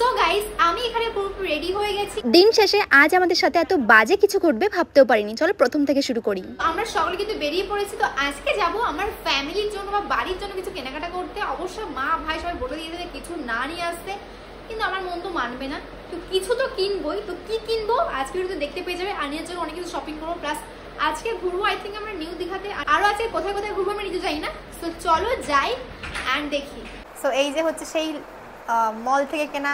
So guys আমি এখানে পুরোপুরি রেডি হয়ে গেছি। দিন শেষে আজ আমাদের সাথে এত বাজে কিছু ঘটবে ভাবতেও পারিনি। চলো প্রথম থেকে শুরু করি। আমরা সকলে কিন্তু বেরিয়ে পড়েছি। তো আজকে যাব আমার ফ্যামিলির জন্য বা বাড়ির জন্য কিছু কেনাকাটা করতে। অবশ্য মা ভাই সবাই বলে দিয়ে দেবে কিছু না নিয়ে আসতে, কিন্তু আমার মন তো মানবে না। তো কিছু তো কিনবই। তো কি কিনবো আজকে ভিডিওতে দেখতে পেয়ে যাবে। আনিয়ার জন্য অনেক কিছু শপিং করবো, প্লাস আজকে ঘুরবো আই থিঙ্ক আমরা নিউ দীঘাতে। আরো আজকে কোথায় কোথায় ঘুরবো আমি নিজে যাই না। তো চলো যাই অ্যান্ড দেখি। সো এই যে হচ্ছে সেই মল থেকে কেনা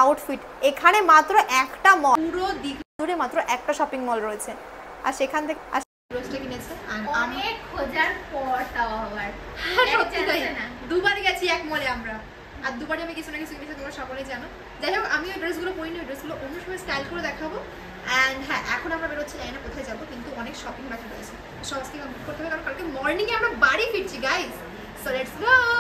আউটফিট। এখানে মাত্র একটা মল, পুরো দীঘা জুড়ে মাত্র একটা শপিং মল রয়েছে। আর সেখান থেকে রোজটা কিনেছে অনেক খোঁজার পর তাও আবার দুবার গেছি এক মলে আমরা, আর দুবারে আমি কিছু না কিছু কিনেছি, তোমরা সকলেই জানো। যাই হোক আমি ওই ড্রেসগুলো পরিনি, ওই ড্রেসগুলো অন্য সময় স্টাইল করে দেখাবো। অ্যান্ড হ্যাঁ এখন আমরা বেরোচ্ছি, জানি না কোথায় যাবো, কিন্তু অনেক শপিং বাকি রয়েছে। সব আজকে কমপ্লিট করতে হবে, কারণ কালকে মর্নিংয়ে আমরা বাড়ি ফিরছি গাইস।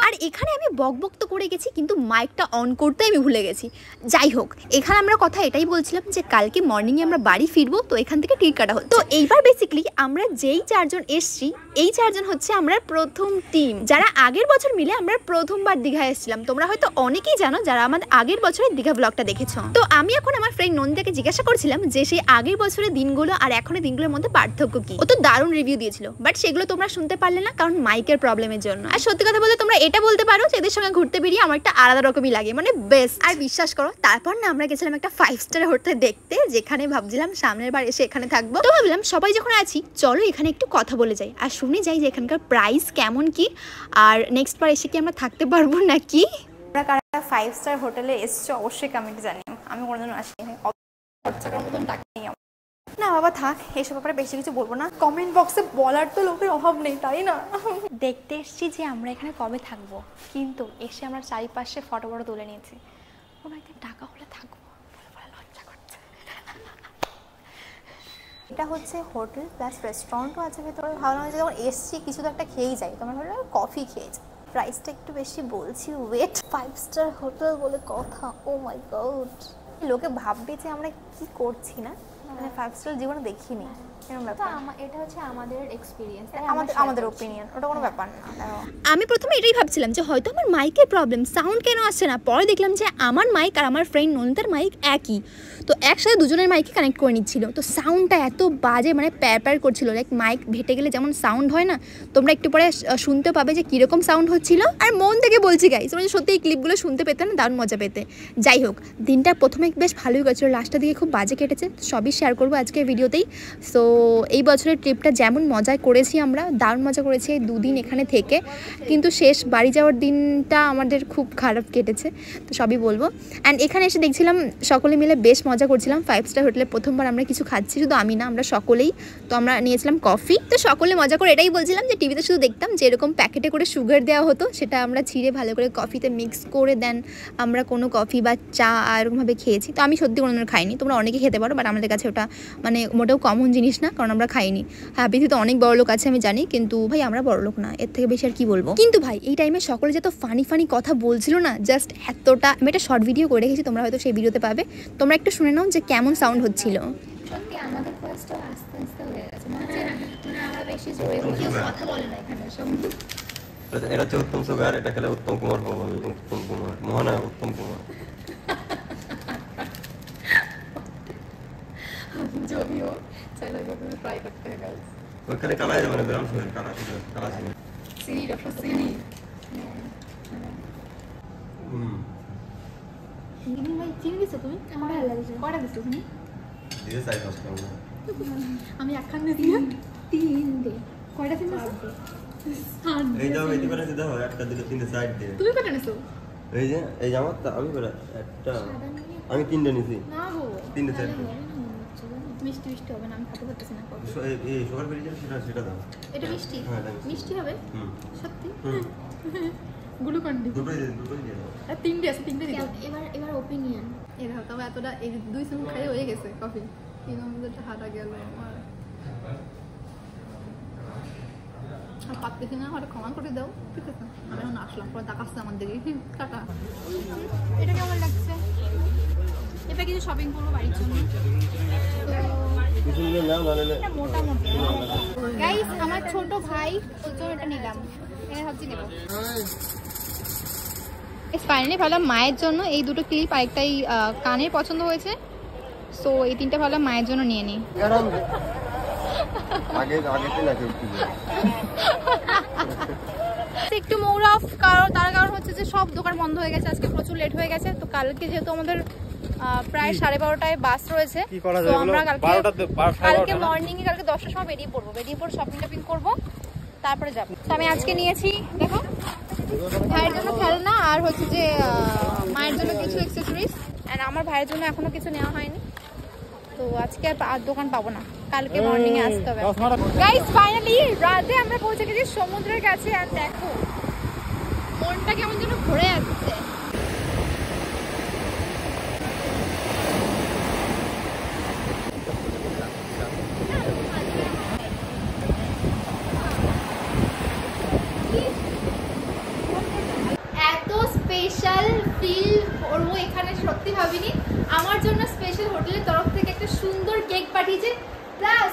আর এখানে আমি বকবক তো করে গেছি, কিন্তু মাইকটা অন করতে আমি ভুলে গেছি। যাই হোক, এখানে আমরা কথা এটাই বলছিলাম যে কালকে মর্নিংয়ে আমরা বাড়ি ফিরবো, তো এখান থেকে টিকিট কাটা হচ্ছে। তো এইবার বেসিক্যালি আমরা যেই চারজন এসছি, এই চারজন হচ্ছে আমরা প্রথম টিম, যারা আগের বছর মিলে আমরা প্রথমবার দীঘায় এসেছিলাম। তোমরা হয়তো অনেকেই জানো যারা আমাদের আগের বছরের দীঘা ব্লগটা দেখেছো। তো আমি এখন আমার ফ্রেন্ড নন্দিতাকে জিজ্ঞাসা করছিলাম যে সেই আগের বছরের দিনগুলো আর এখনের দিনগুলোর মধ্যে পার্থক্য কি। ও তো দারুণ রিভিউ দিয়েছিল, বাট সেগুলো তোমরা শুনতে পারলে না, কারণ মাইকের প্রবলেমের জন্য। আর সত্যি কথা বলতে তোমরা এটা বলতে পারো যে এদের সঙ্গে ঘুরতে বেরিয়ে আমার একটা আলাদা রকমই লাগে, মানে বেস্ট। আর বিশ্বাস করো, তারপর না আমরা গেছিলাম একটা 5 স্টার হোটেল দেখতে, যেখানে ভাবছিলাম সামনের বার এসে এখানে থাকবো। তো ভাবলাম সবাই যখন আছি চলো এখানে একটু কথা বলে যাই আর শুনে যাই যে এখানকার প্রাইস কেমন কি, আর নেক্সট বার এসে কি আমরা থাকতে পারবো নাকি। আমরা কারা 5 স্টার হোটেলে এসছো অবশ্যই কমেন্টে জানিও। আমি কোনোদিনও আসিনি, না বাবা থাক, এসব ব্যাপারে বেশি কিছু বলবো না। কমেন্ট বক্সে বলার তো লোকের অভাব নেই, তাই না? দেখতে এসছি যে আমরা এখানে কবে থাকবো, কিন্তু এসে আমরা চারিপাশে ফটো তুলে নিয়েছি। কোনো একদিন টাকা হলে থাকবো, লজ্জা করছে। এটা হচ্ছে হোটেল প্লাস রেস্টুরেন্টও আছে ভেতরে। ভাবলাম যে যখন এসছি কিছু তো একটা খেয়েই যাই, তোমার ভাবলাম কফি খেয়েছি। প্রাইসটা একটু বেশি বলছি, ওয়েট। 5 স্টার হোটেল বলে কথা, ও মাই গড। লোকে ভাববে যে আমরা কি করছি না, মানে 5 স্টার জীবনে দেখিনি। এটা হচ্ছে আমাদের এক্সপিরিয়েন্স, আমাদের ওপিনিয়ন, ওটা কোনো ব্যাপার না। আমি প্রথমে এটাই ভাবছিলাম যে হয়তো আমার মাইকের প্রবলেম, সাউন্ড কেন আসছে না। পরে দেখলাম যে আমার মাইক আর আমার ফ্রেন্ড নন্দিতার মাইক একই, তো একসাথে দুজনের মাইকে কানেক্ট করে নিচ্ছিল। তো সাউন্ডটা এত বাজে, মানে প্যার করছিল, লাইক মাইক ভেটে গেলে যেমন সাউন্ড হয় না, তোমরা একটু পরে শুনতে পাবে যে কীরকম সাউন্ড হচ্ছিল। আর মন থেকে বলছি গাইস, তোমরা সত্যি এই ক্লিপগুলো শুনতে পেতে না, দারুণ মজা পেতে। যাই হোক, দিনটা প্রথমে বেশ ভালোই গেছিলো, লাস্টটা দিকে খুব বাজে কেটেছে, সবই শেয়ার করবো আজকের ভিডিওতেই। সো এই বছরের ট্রিপটা যেমন মজা করেছি আমরা, দারুণ মজা করেছি এই 2 দিন এখানে থেকে, কিন্তু শেষ বাড়ি যাওয়ার দিনটা আমাদের খুব খারাপ কেটেছে, তো সবই বলবো। অ্যান্ড এখানে এসে দেখছিলাম সকলে মিলে বেশ মজা করছিলাম। 5 স্টার হোটেলে প্রথমবার আমরা কিছু খাচ্ছি, শুধু আমি না, আমরা সকলেই। তো আমরা নিয়েছিলাম কফি, তো সকলে মজা করে এটাই বলছিলাম যে টিভিতে শুধু দেখতাম যে এরকম প্যাকেটে করে সুগার দেওয়া হতো, সেটা আমরা ছিঁড়ে ভালো করে কফিতে মিক্স করে দেন আমরা কোনো কফি বা চা এরকমভাবে খেয়েছি। তো আমি সত্যি কোনোদিনও খাইনি, তোমরা অনেকে খেতে পারো, বাট আমাদের কাছে ওটা মানে মোটেও কমন জিনিস না, কারণ আমরা খাইনি। হ্যাঁ পৃথিবীতে অনেক বড় লোক আছে আমি জানি, কিন্তু ভাই আমরা বড় লোক না, এর থেকে বেশি আর কি বলবো। কিন্তু ভাই এই টাইমে সকলে যত ফানি কথা বলছিল না, জাস্ট এতটা। আমি একটা শর্ট ভিডিও করে রেখেছি, তোমরা হয়তো সেই ভিডিওতে পাবে, তোমরা একটু শুনে নাও যে কেমন সাউন্ড হচ্ছিল। সত্যি আমাদের ফার্স্টটা আস্তে আস্তে হয়ে গেছে, মানে আমরা বেশি জোরে কেউ কথা বলে না এখানে সব। এটা হচ্ছে উত্তম সুগার, এটা খেলে উত্তম কুমার পাবো। উত্তম কুমার মহানা, উত্তম কুমার যদিও চাইলে ট্রাই করতে হবে। ওখানে কালাই যাবে না, গ্রাম শহরে কালা ছিল। সিরি ডক্টর সিরি ভাই চিনি দিছো তুমি? আমার ভালো লাগছে। কয়টা দিছো তুমি? দিতে চাই ফার্স্ট আমি একখান দিছি না, 3 দে। কয়টা দিছো? এই দাও, এই করে দাও, একটা দিলে 3টে সাইড দে। তুমি কয়টা নিছো? এই যে এই জামাত আমি করে একটা, আমি 3টে নিছি। না গো 3টে সাইড দে। মিষ্টি হবে না, আমি খেতে পারতেছি না। এই সুগার বেরিয়ে যাবে, সেটা দাও। এটা মিষ্টি? হ্যাঁ মিষ্টি হবে সত্যি? গ্লুকন ডি দুটোই দিয়ে দাও। আর তিনটে আছে, তিনটে দিও। এবার ওপিনিয়ন এই দেখো, তবে এতটা এই 2 স্পুন খাই হয়ে গেছে কফি, কিন্তু আমাদের হারা গেল আমার। আর পাততেছি না, আর ক্ষমা করে দাও, ঠিক আছে? আমি এখন আসলাম, পরে দেখাচ্ছে আমার দিকে। টাটা। এটা কেমন লাগছে? এটা কিছু শপিং করবো বাড়ির জন্য, মোটামুটি। গাইস আমার ছোট ভাই ওর জন্য এটা নিলাম, এটা ভাবছি নেবো। ফাইনালি ভাবলাম মায়ের জন্য এই দুটো ক্লিপ, আরেকটাই কানের পছন্দ হয়েছে, সো এই তিনটা ভাবলাম মায়ের জন্য নিয়ে নিই। একটু মুড অফ, তার কারণ হচ্ছে যে সব দোকান বন্ধ হয়ে গেছে, আজকে প্রচুর লেট হয়ে গেছে। তো কালকে যেহেতু আমাদের প্রায় 12:30টায় বাস রয়েছে, তো আমরা কালকে মর্নিং এ কালকে 10টার সময় বেরিয়ে পড়ে শপিং টপিং করবো, তারপরে যাবো। তো আমি আজকে নিয়েছি দেখো ভাইয়ের জন্য খেলনা আর হচ্ছে যে মায়ের জন্য কিছু অ্যাক্সেসরিজ, আর আমার ভাইয়ের জন্য এখনো কিছু নেওয়া হয়নি। তো আজকে আর দোকান পাবো না, কালকে মর্নিং এ আসতে হবে। গাইস ফাইনালি রাতে আমরা পৌঁছে গেছি সমুদ্রের কাছে, আর দেখো মনটা কেমন যেন ভরে যাচ্ছে। এত স্পেশাল ফিল করবো এখানে সত্যি ভাবিনি। আমার জন্য স্পেশাল হোটেলের তরফ থেকে একটা সুন্দর কেক পাঠিয়েছে, প্লাস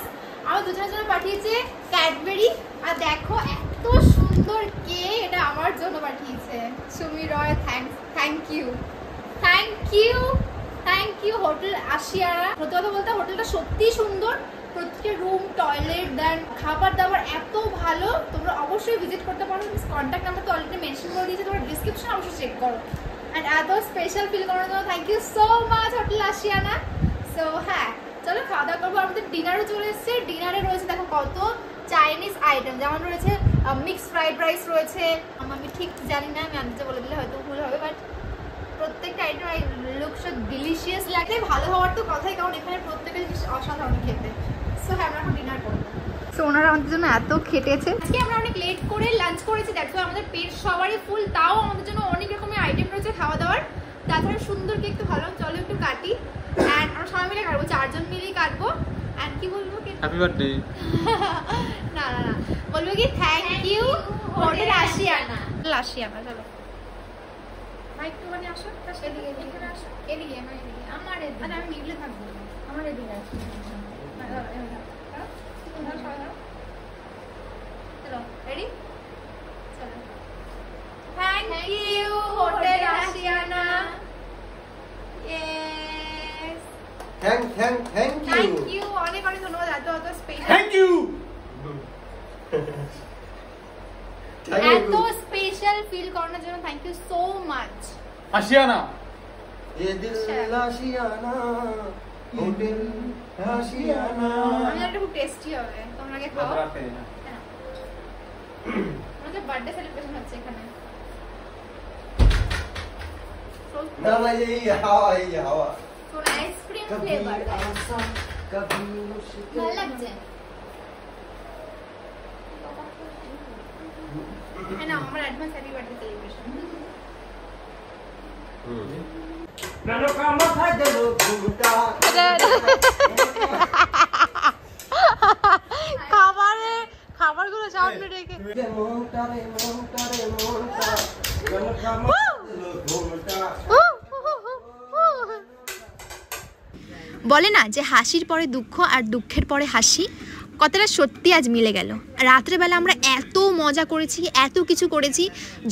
আমার দুজনের জন্য পাঠিয়েছে ক্যাডবেরি। আর দেখো এত সুন্দর কেক, এটা আমার জন্য পাঠিয়েছে Sumi Roy. Thank you hotel Ashiyara. সত্যি কথা বলতে হোটেলটা সত্যি সুন্দর, প্রত্যেকটা রুম, টয়লেট, দেন খাবার দাবার এত ভালো। তোমরা অবশ্যই ভিজিট করতে পারো। কন্ট্যাক্ট নাম্বার তো অলরেডি মেনশন করে দিয়েছি, তোমরা ডিসক্রিপশন অবশ্যই চেক করো। অ্যান্ড এত স্পেশাল ফিল করার জন্য thank you so much hotel Ashiana. So হ্যাঁ, চলো খাওয়া দাওয়া করবো। আমাদের ডিনারও চলে এসেছে। ডিনারে রয়েছে দেখো কত চাইনিজ আইটেম, যেমন রয়েছে মিক্সড ফ্রাইড রাইস রয়েছে। আমি ঠিক জানি না, আমি আনতে বলে দিলে হয়তো ভুল হবে, বাট প্রত্যেকটা আইটেম লুক সো ডিলিশিয়াস লাগে। ভালো হওয়ার তো কথাই, কারণ এখানে প্রত্যেকটা জিনিস অসাধারণ খেতে। সো হ্যাঁ, আমরা এখন ডিনার করবো। সো ওনারা আমাদের জন্য এত খেটেছে। আজকে আমরা অনেক লেট করে লাঞ্চ করেছি, দেখো আমাদের পেট সবারই ফুল, তাও আমাদের জন্য অনেক রকমের আইটেম রয়েছে খাওয়া দাওয়ার। তাছাড়া সুন্দর কেক তো ভালো, চলো একটু কাটি। অ্যান্ড আমরা সবাই মিলে কাটবো, 4 জন মিলেই কাটবো। অ্যান্ড কি বলবো, হ্যাপি বার্থডে। না বলবো কি থ্যাংক ইউ হোটেল আশিয়ানা। চলো ভাই একটুখানি আসো, এদিকে আসো, এদিকে আমার এদিকে, আমি মিডলে থাকবো, আমার এদিকে আসো। চলো রেডি, চলো। Thank you hotel Ashiana. Yes, thank you, অনেক ধন্যবাদ। এত স্পেশাল, থ্যাংক ইউ, এত স্পেশাল ফিল করানোর জন্য thank you so much Ashiana. ये दिल आशियाना होटल आशियाना। আমি এটা খুব টেস্টি হবে, তোমরা আগে খাও। আমাদের বার্থডে সেলিব্রেশন হচ্ছে এখানে। ना ना ये हवा তো আইসক্রিম ফ্লেভার कभी मुश्किल ভালো লাগছে। হ্যাঁ না, আমার অ্যাডভান্স হ্যাপি বার্থডে সেলিব্রেশন। খাবারগুলো সামনে রেখে বলে না যে হাসির পরে দুঃখ আর দুঃখের পরে হাসি, কথাটা সত্যি আজ মিলে গেল। রাত্রেবেলা আমরা এত মজা করেছি, এত কিছু করেছি।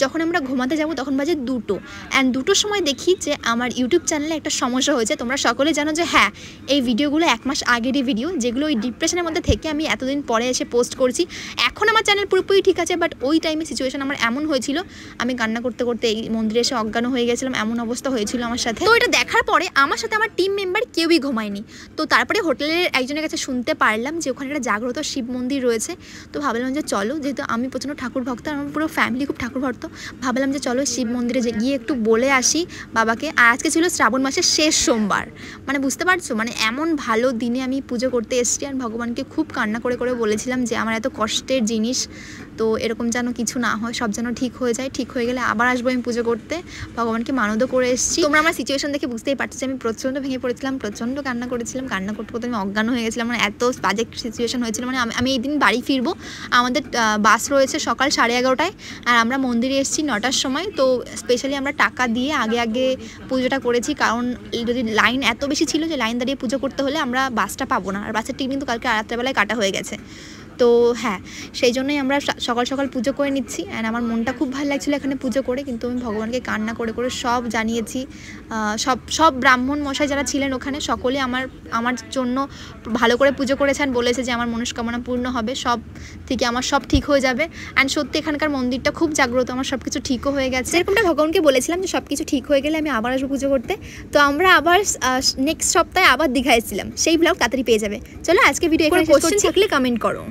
যখন আমরা ঘুমাতে যাব তখন বাজে 2টো, অ্যান্ড 2টোর সময় দেখি যে আমার ইউটিউব চ্যানেলে একটা সমস্যা হয়েছে। তোমরা সকলে জানো যে হ্যাঁ, এই ভিডিওগুলো 1 মাস আগেরই ভিডিও, যেগুলো ওই ডিপ্রেশনের মধ্যে থেকে আমি এতদিন পরে এসে পোস্ট করছি। এখন আমার চ্যানেল পুরোপুরি ঠিক আছে, বাট ওই টাইমে সিচুয়েশন আমার এমন হয়েছিল, আমি কান্না করতে করতে এই মন্দিরে এসে অজ্ঞান হয়ে গেছিলাম, এমন অবস্থা হয়েছিল আমার সাথে। তো এটা দেখার পরে আমার সাথে আমার টিম মেম্বার কেউই ঘুমায়নি। তো তারপরে হোটেলের একজনের কাছে শুনতে পারলাম যে ওখানে একটা জাগ্রত শিব মন্দির রয়েছে। তো ভাবলাম যে চলো, যেহেতু আমি প্রচণ্ড ঠাকুর ভক্ত, আমার পুরো ফ্যামিলি খুব ঠাকুর ভক্ত, ভাবলাম যে চলো শিব মন্দিরে গিয়ে একটু বলে আসি বাবাকে। আর আজকে ছিল শ্রাবণ মাসের শেষ সোমবার, মানে বুঝতে পারছো, মানে এমন ভালো দিনে আমি পুজো করতে এসেছি। আর ভগবানকে খুব কান্না করে করে বলেছিলাম যে আমার এত কষ্টের জিনিস, তো এরকম যেন কিছু না হয়, সব যেন ঠিক হয়ে যায়। ঠিক হয়ে গেলে আবার আসবো আমি পুজো করতে, ভগবানকে মানদও করে এসেছি। তোমরা আমার সিচুয়েশন দেখে বুঝতেই পারছো যে আমি প্রচণ্ড ভেঙে পড়েছিলাম, প্রচণ্ড কান্না করেছিলাম, কান্না করতে করতে আমি অজ্ঞান হয়ে গেছিলাম। মানে এত বাজে সিচুয়েশন হয়েছিল। মানে আমি এই দিন বাড়ি ফিরবো, আমাদের বাস রয়েছে সকাল 11:30টায়, আর আমরা মন্দিরে এসেছি 9টার সময়। তো স্পেশালি আমরা টাকা দিয়ে আগে পুজোটা করেছি, কারণ যদি লাইন এত বেশি ছিল যে লাইন দাঁড়িয়ে পুজো করতে হলে আমরা বাসটা পাবো না, আর বাসের টিকিট কিন্তু কালকে রাত্রেবেলায় কাটা হয়ে গেছে। তো হ্যাঁ, সেই জন্যই আমরা সকাল সকাল পুজো করে নিচ্ছি। অ্যান্ড আমার মনটা খুব ভালো লাগছিলো এখানে পুজো করে, কিন্তু আমি ভগবানকে কান্না করে করে সব জানিয়েছি। সব ব্রাহ্মণ মশাই যারা ছিলেন ওখানে সকলে আমার জন্য ভালো করে পুজো করেছেন, বলেছে যে আমার মনস্কামনা পূর্ণ হবে, সব থেকে আমার সব ঠিক হয়ে যাবে। অ্যান্ড সত্যি এখানকার মন্দিরটা খুব জাগ্রত, আমার সব কিছু ঠিকও হয়ে গেছে। এরকমটা ভগবানকে বলেছিলাম যে সব কিছু ঠিক হয়ে গেলে আমি আবার আসবো পুজো করতে। তো আমরা আবার নেক্সট সপ্তাহে আবার দীঘায় ছিলাম, সেই ব্লগ তাড়াতাড়ি পেয়ে যাবে। চলো আজকে ভিডিও এখানে শেষ করছি, থাকলে কমেন্ট করো।